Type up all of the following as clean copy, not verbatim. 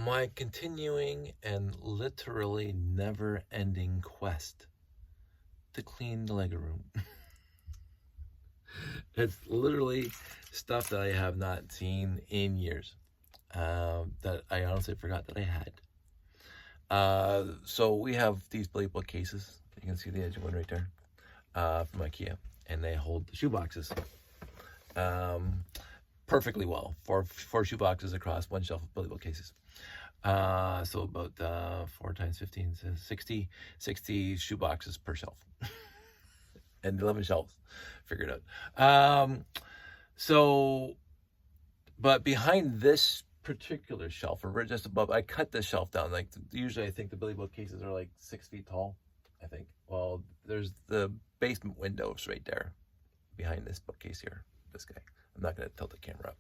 my continuing and literally never-ending quest to clean the Lego room. It's literally stuff that I have not seen in years, that I honestly forgot that I had. So we have these Billy bookcases. You can see the edge of one right there, from IKEA, and they hold the shoe boxes perfectly well. Four shoe boxes across one shelf of Billy bookcases. So about 4 times 15, so 60 shoe boxes per shelf. And 11 shelves, figure it out. So, but behind this particular shelf, or just above, I cut this shelf down. Like usually, I think the Billy bookcases are like 6 feet tall. I think. Well, there's the basement windows right there, behind this bookcase here. This guy. I'm not going to tilt the camera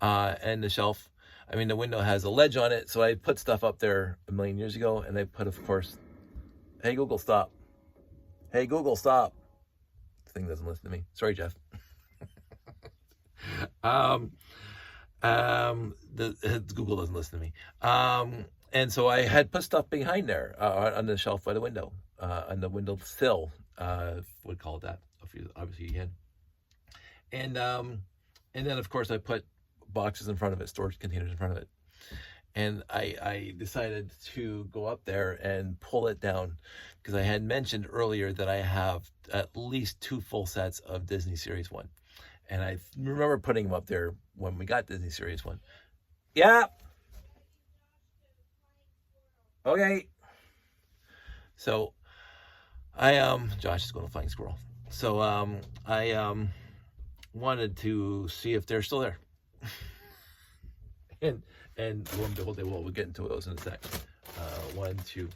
up. And the shelf. I mean, the window has a ledge on it, so I put stuff up there a million years ago, and I put, of course, hey Google, stop. Hey Google, stop. The thing doesn't listen to me. Sorry, Jeff. Google doesn't listen to me. And so I had put stuff behind there, on the shelf by the window, on the window sill, would call it that. Obviously you can. And then of course I put boxes in front of it, storage containers in front of it. And I decided to go up there and pull it down, because I had mentioned earlier that I have at least 2 full sets of Disney Series 1. And I remember putting them up there when we got Disney Series 1. Yeah. Okay. So Josh is going to find squirrel. So I wanted to see if they're still there. And lo and behold, they will. We'll get into those in a sec. 1, 2.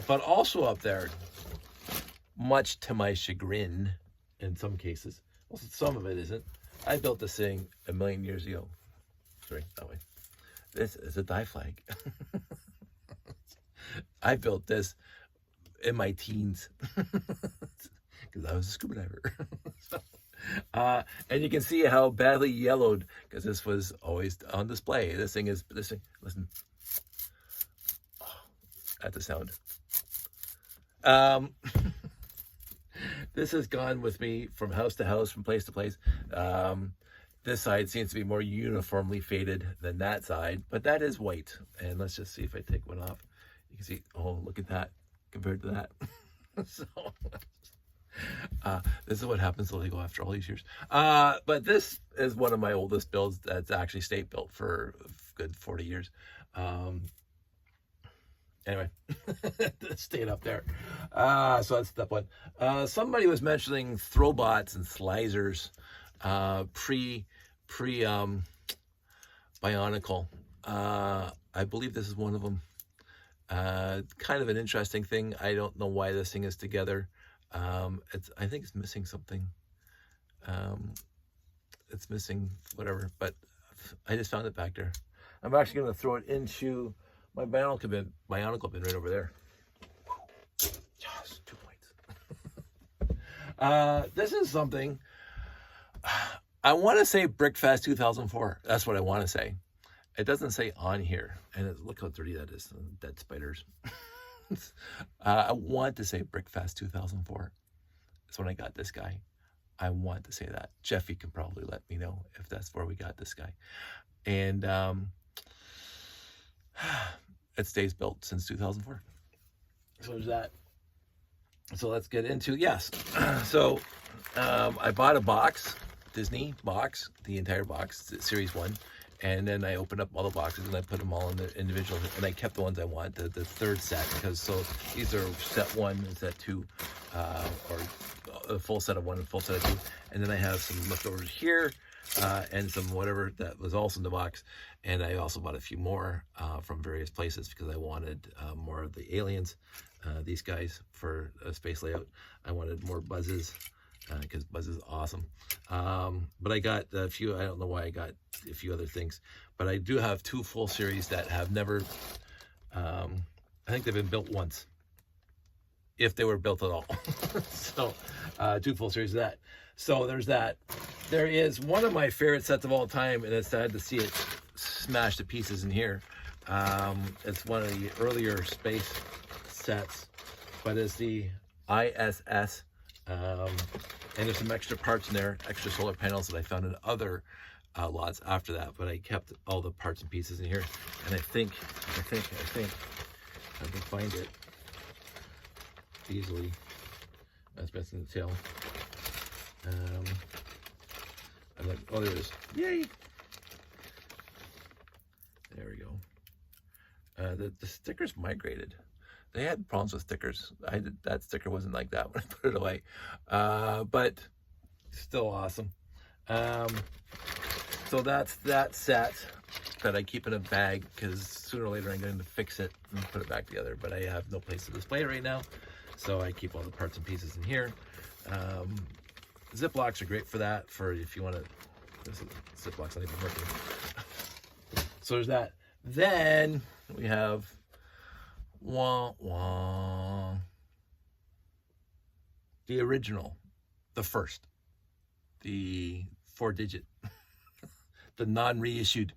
But also up there, much to my chagrin, in some cases, well, some of it isn't. I built this thing a million years ago. Sorry, that way. This is a die flag. I built this in my teens because I was a scuba diver. So, and you can see how badly yellowed, because this was always on display. This thing, listen. Oh, at the sound. This has gone with me from house to house, from place to place. This side seems to be more uniformly faded than that side, but that is white. And let's just see if I take one off. You can see, oh, look at that compared to that. So, this is what happens to Lego after all these years. But this is one of my oldest builds that's actually state built for a good 40 years. Anyway, staying up there. So that's step 1. Somebody was mentioning throwbots and slizers, pre Bionicle. I believe this is one of them. Kind of an interesting thing. I don't know why this thing is together. I think it's missing something. It's missing whatever, but I just found it back there. I'm actually going to throw it into my Bionicle bin right over there. Yes, 2 points. This is something, I want to say Brickfest 2004. That's what I want to say. It doesn't say on here. And look how dirty that is. Dead spiders. I want to say Brickfest 2004. That's when I got this guy. I want to say that. Jeffy can probably let me know if that's where we got this guy. And it stays built since 2004. So there's that. So let's get into, yes. So I bought a box, Disney box, the entire box, Series 1. And then I opened up all the boxes and I put them all in the individual, and I kept the ones I want, the third set, because so these are set 1 and set 2, or a full set of 1 and full set of 2. And then I have some leftovers here, and some whatever that was also in the box. And I also bought a few more from various places because I wanted more of the aliens, these guys, for a space layout. I wanted more Buzzes, because Buzz is awesome. But I got a few, I don't know why I got a few other things, but I do have 2 full series that have never, I think they've been built once, if they were built at all. So 2 full series of that. So there's that. There is one of my favorite sets of all time, and it's sad to see it smashed to pieces in here, It's one of the earlier space sets, but it's the ISS. And there's some extra parts in there, extra solar panels that I found in other lots after that, but I kept all the parts and pieces in here. And I think I can find it easily. That's missing the tail. I'm like, oh, there it is. Yay! There we go. The stickers migrated. They had problems with stickers. That sticker wasn't like that when I put it away. But still awesome. So that's that set that I keep in a bag, because sooner or later I'm going to fix it and put it back together. But I have no place to display it right now, so I keep all the parts and pieces in here. Ziplocs are great for that, for if you want to. Ziplocs not even working. So there's that. Then we have the original, the first, the 4-digit, the non-reissued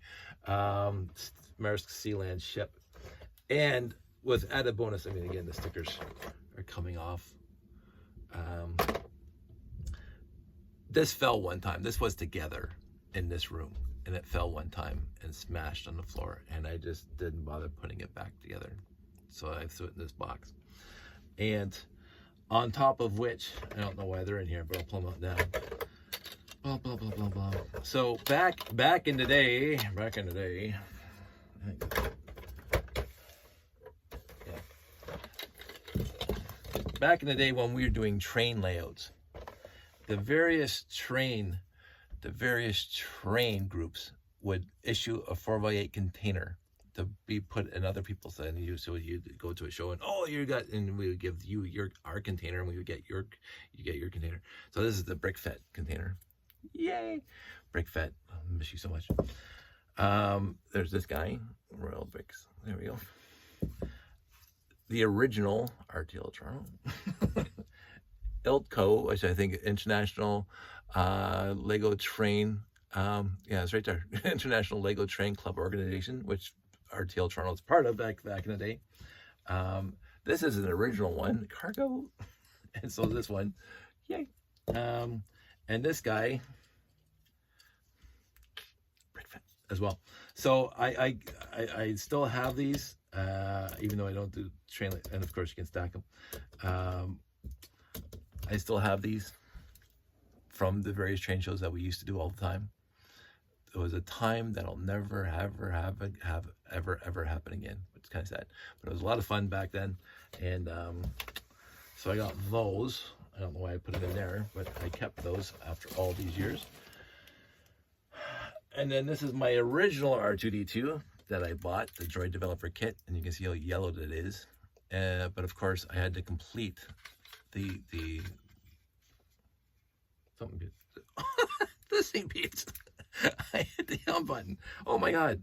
Maersk Sealand ship. And with added bonus, I mean, again, the stickers are coming off. This fell one time. This was together in this room, and it fell one time and smashed on the floor, and I just didn't bother putting it back together. So I threw it in this box. And on top of which, I don't know why they're in here, but I'll pull them out now. Blah, blah, blah, blah, blah. So back in the day, back in the day when we were doing train layouts, the various train groups would issue a 4x8 container to be put in other people's, and so you'd go to a show and and we would give you our container, and we would get your container. So this is the BrickFet container. Yay, BrickFet, I miss you so much. There's this guy, Royal Bricks. There we go. The original RTL Toronto. ILTCO, which I think International Lego Train, yeah, it's right there. International Lego Train Club Organization, which RTL Toronto is part of back in the day. This is an original one, cargo, and so this one, yay. And this guy, BrickFet as well. So I still have these, even though I don't do train, and of course you can stack them. I still have these from the various train shows that we used to do all the time. It was a time that'll never ever happen again, which is kind of sad. But it was a lot of fun back then, and so I got those. I don't know why I put them in there, but I kept those after all these years. And then this is my original R2-D2 that I bought, the Droid Developer Kit, and you can see how yellowed it is. But of course, I had to complete the something. This thing beeps. I hit the helm button. Oh my god.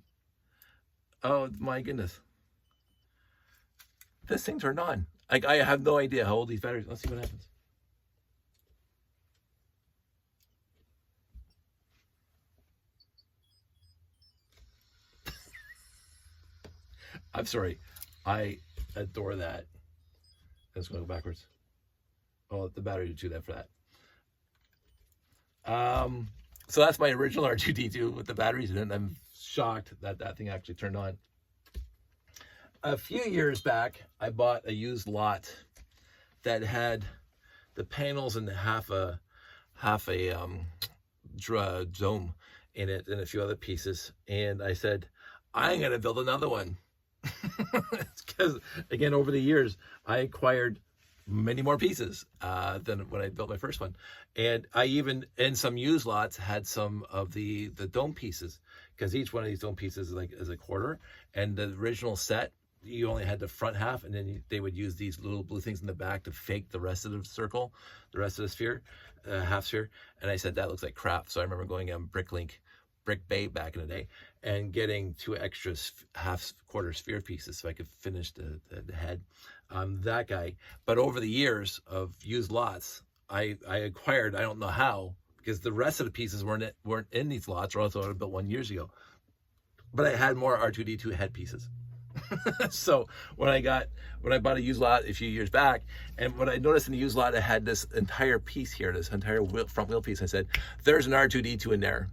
Oh my goodness. This thing turned on. I have no idea how old these batteries. Let's see what happens. I'm sorry. I adore that. Let's go backwards. Oh, the battery would do that for that. So that's my original R2-D2 with the batteries in it. I'm shocked that that thing actually turned on. A few years back, I bought a used lot that had the panels and half a dome in it and a few other pieces. And I said, I'm going to build another one. Because, again, over the years, I acquired many more pieces than when I built my first one. And I even, in some used lots, had some of the dome pieces, because each one of these dome pieces is a quarter. And the original set, you only had the front half, and then they would use these little blue things in the back to fake the rest of the circle, the rest of the sphere, half sphere. And I said, that looks like crap. So I remember going on Brick Bay back in the day and getting 2 extra quarter sphere pieces so I could finish the head. That guy. But over the years of used lots, I acquired, I don't know how, because the rest of the pieces weren't in these lots, or else I would have built one years ago. But I had more R2-D2 head pieces. So when I bought a used lot a few years back, and what I noticed in the used lot, it had this entire piece here, this entire front wheel piece. I said, there's an R2D2 in there.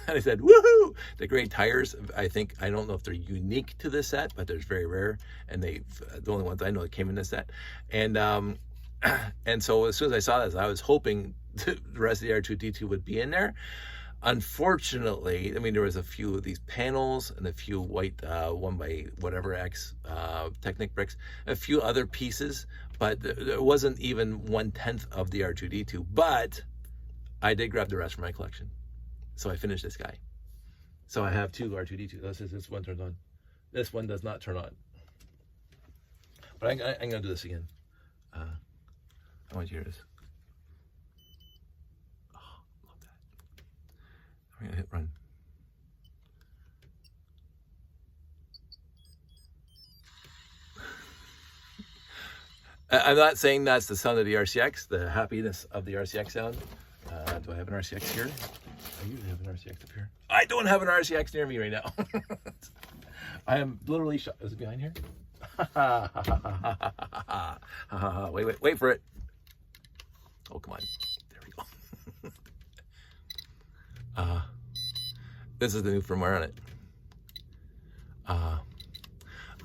And I said, woohoo! The gray tires, I don't know if they're unique to this set, but they're very rare, and the only ones I know that came in this set. And and so as soon as I saw this, I was hoping the rest of the R2D2 would be in there. Unfortunately, I mean, there was a few of these panels and a few white 1x Technic bricks, a few other pieces, but there wasn't even 1/10 of the R2D2. But I did grab the rest for my collection, so I finished this guy. So I have two R2D2. This one turns on. This one does not turn on. But I'm gonna do this again. I want you to hear this. I'm gonna hit run. I'm not saying that's the sound of the RCX, the happiness of the RCX sound. Do I have an RCX here? I usually have an RCX up here. I don't have an RCX near me right now. I am literally shot. Is it behind here? Wait for it. Oh, come on. There we go. This is the new firmware on it.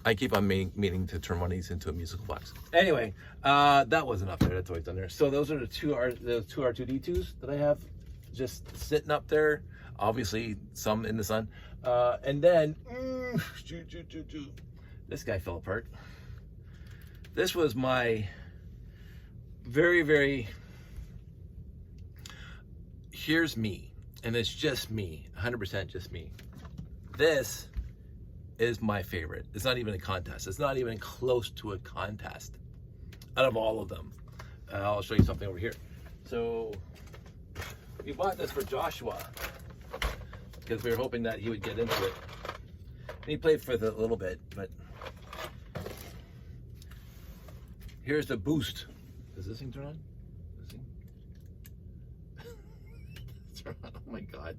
I keep on meaning to turn one of these into a musical box. Anyway, that wasn't up there. That's always done there. So those are the two R2D2s that I have just sitting up there. Obviously, some in the sun. And then this guy fell apart. This was my very here's me, and it's just me, 100% just me. This is my favorite. It's not even a contest. It's not even close to a contest out of all of them. I'll show you something over here. So we bought this for Joshua because we were hoping that he would get into it. And he played for it a little bit, but here's the boost. Does this thing turn on? Turn on. Oh my God.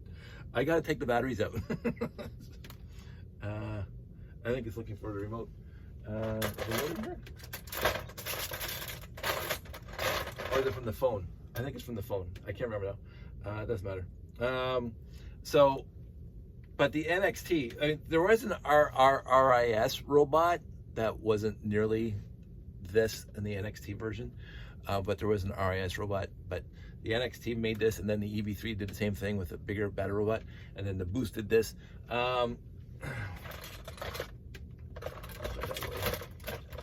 I gotta take the batteries out. I think it's looking for the remote. Is the remote in here? Or is it from the phone? I think it's from the phone. I can't remember now. It doesn't matter. But the NXT, I mean, there was an RIS robot that wasn't nearly this in the NXT version, but there was an RIS robot. But the NXT made this, and then the EV3 did the same thing with a bigger battle robot, and then the Boost did this.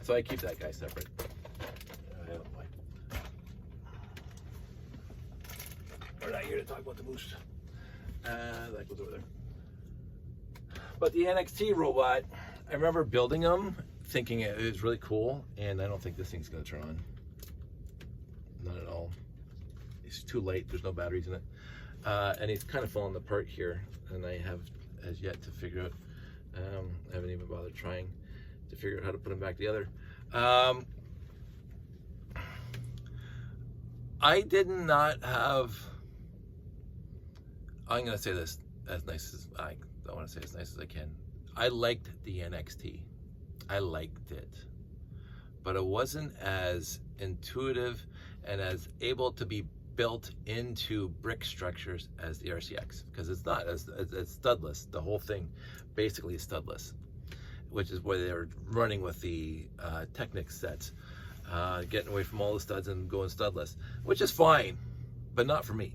So I keep that guy separate. We're not here to talk about the Boost. That goes over there. But the NXT robot, I remember building them, thinking it was really cool, and I don't think this thing's going to turn on. Not at all. It's too late. There's no batteries in it. And it's kind of falling apart here, and I have as yet to figure out. I haven't even bothered trying to figure out how to put them back together. I did not have, I'm going to say this as nice as I want to say as nice as I can. I liked the NXT. I liked it. But it wasn't as intuitive and as able to be built into brick structures as the RCX, because it's not, it's studless. The whole thing basically is studless, which is where they were running with the Technic sets, getting away from all the studs and going studless, which is fine, but not for me.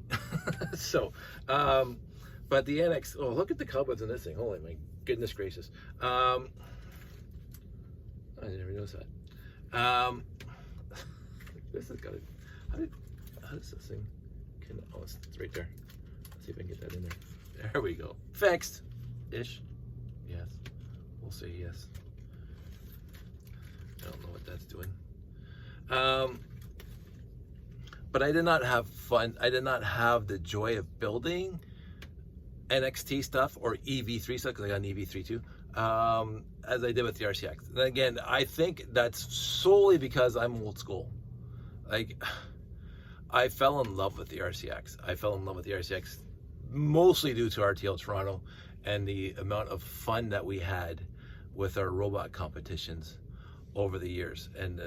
So, but the NX, oh, look at the cobwebs in this thing. Holy my goodness gracious. I never noticed that. This has got to, how does this thing, oh, it's right there. Let's see if I can get that in there. There we go. Fixed-ish. Yes. We'll say yes. I don't know what that's doing. But I did not have fun. I did not have the joy of building NXT stuff or EV3 stuff, because I got an EV3 too, as I did with the RCX. And again, I think that's solely because I'm old school. Like, I fell in love with the RCX. I fell in love with the RCX mostly due to RTL Toronto and the amount of fun that we had with our robot competitions over the years, and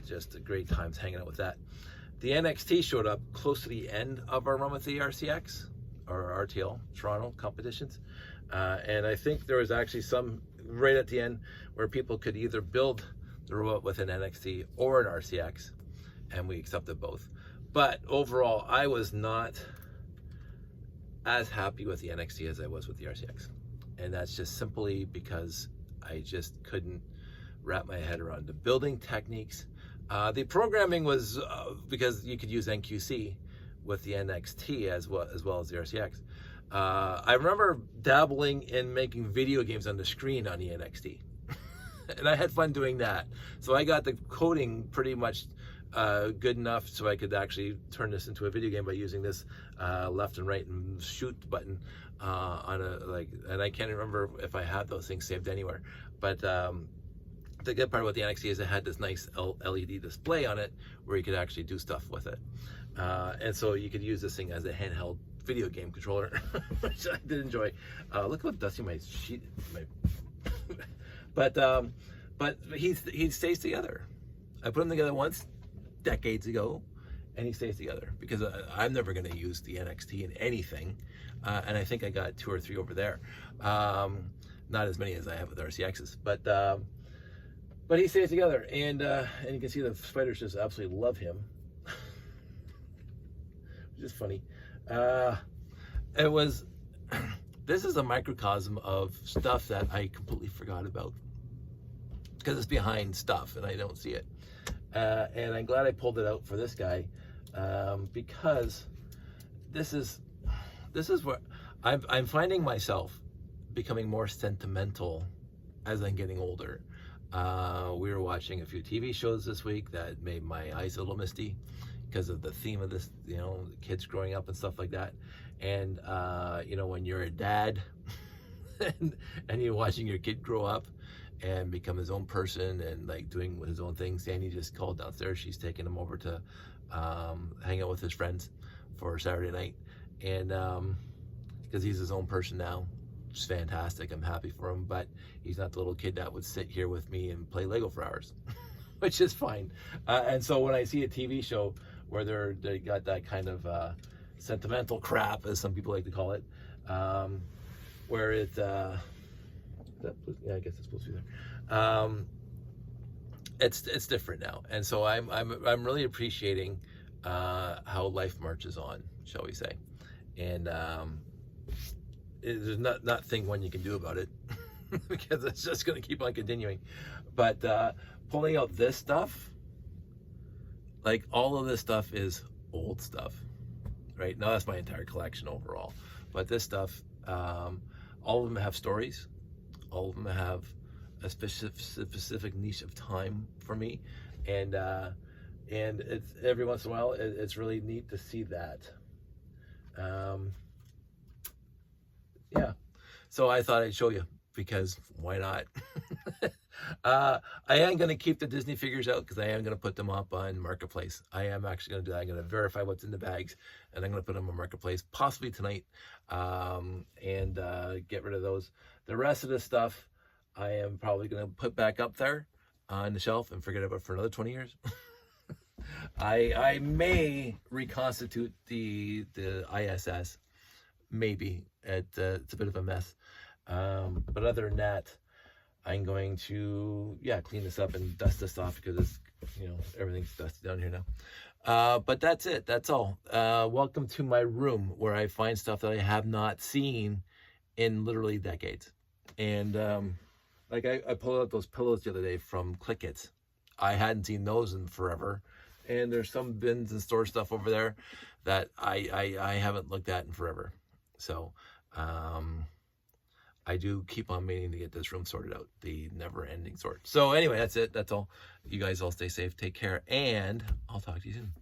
just the great times hanging out with that. The NXT showed up close to the end of our run with the RCX or RTL Toronto competitions, and I think there was actually some right at the end where people could either build the robot with an NXT or an RCX, and we accepted both. But overall, I was not as happy with the NXT as I was with the RCX, and that's just simply because I just couldn't wrap my head around the building techniques. The programming was because you could use NQC with the NXT as well as the RCX. I remember dabbling in making video games on the screen on the NXT, and I had fun doing that. So I got the coding pretty much good enough so I could actually turn this into a video game by using this left and right and shoot button on and I can't remember if I had those things saved anywhere. But the good part about the NXT is it had this nice LED display on it where you could actually do stuff with it. And so you could use this thing as a handheld video game controller, which I did enjoy. Look how dusty my sheet is. But he stays together. I put him together once, decades ago, and he stays together because I'm never going to use the NXT in anything. And I think I got 2 or 3 over there. Not as many as I have with RCXs, but he stays together, and you can see the spiders just absolutely love him, which is funny. This is a microcosm of stuff that I completely forgot about because it's behind stuff and I don't see it. And I'm glad I pulled it out for this guy because this is where I'm finding myself becoming more sentimental as I'm getting older. We were watching a few TV shows this week that made my eyes a little misty because of the theme of this, kids growing up and stuff like that. And, when you're a dad and you're watching your kid grow up and become his own person and like doing his own thing. Sandy just called downstairs. She's taking him over to hang out with his friends for Saturday night. And because he's his own person now. It's fantastic. I'm happy for him, but he's not the little kid that would sit here with me and play Lego for hours, which is fine. And so when I see a TV show where they got that kind of sentimental crap, as some people like to call it, where it, I guess it's supposed to be there. It's different now, and so I'm really appreciating how life marches on, shall we say, and. There's nothing one you can do about it because it's just going to keep on continuing. But pulling out this stuff, like all of this stuff is old stuff, right? Now that's my entire collection overall. But this stuff, all of them have stories. All of them have a specific niche of time for me, and it's every once in a while it's really neat to see that. Yeah, so I thought I'd show you because why not? I am going to keep the Disney figures out because I am going to put them up on Marketplace. I am actually going to do that. I'm going to verify what's in the bags and I'm going to put them on Marketplace possibly tonight and get rid of those. The rest of the stuff I am probably going to put back up there on the shelf and forget about it for another 20 years. I may reconstitute the ISS. Maybe it's a bit of a mess, but other than that, I'm going to clean this up and dust this off because it's everything's dusty down here now. But that's it. That's all. Welcome to my room where I find stuff that I have not seen in literally decades. And I pulled out those pillows the other day from Click-Its. I hadn't seen those in forever. And there's some bins and store stuff over there that I haven't looked at in forever. So I do keep on meaning to get this room sorted out, the never-ending sort. So anyway, that's it. That's all. You guys all stay safe, take care, and I'll talk to you soon.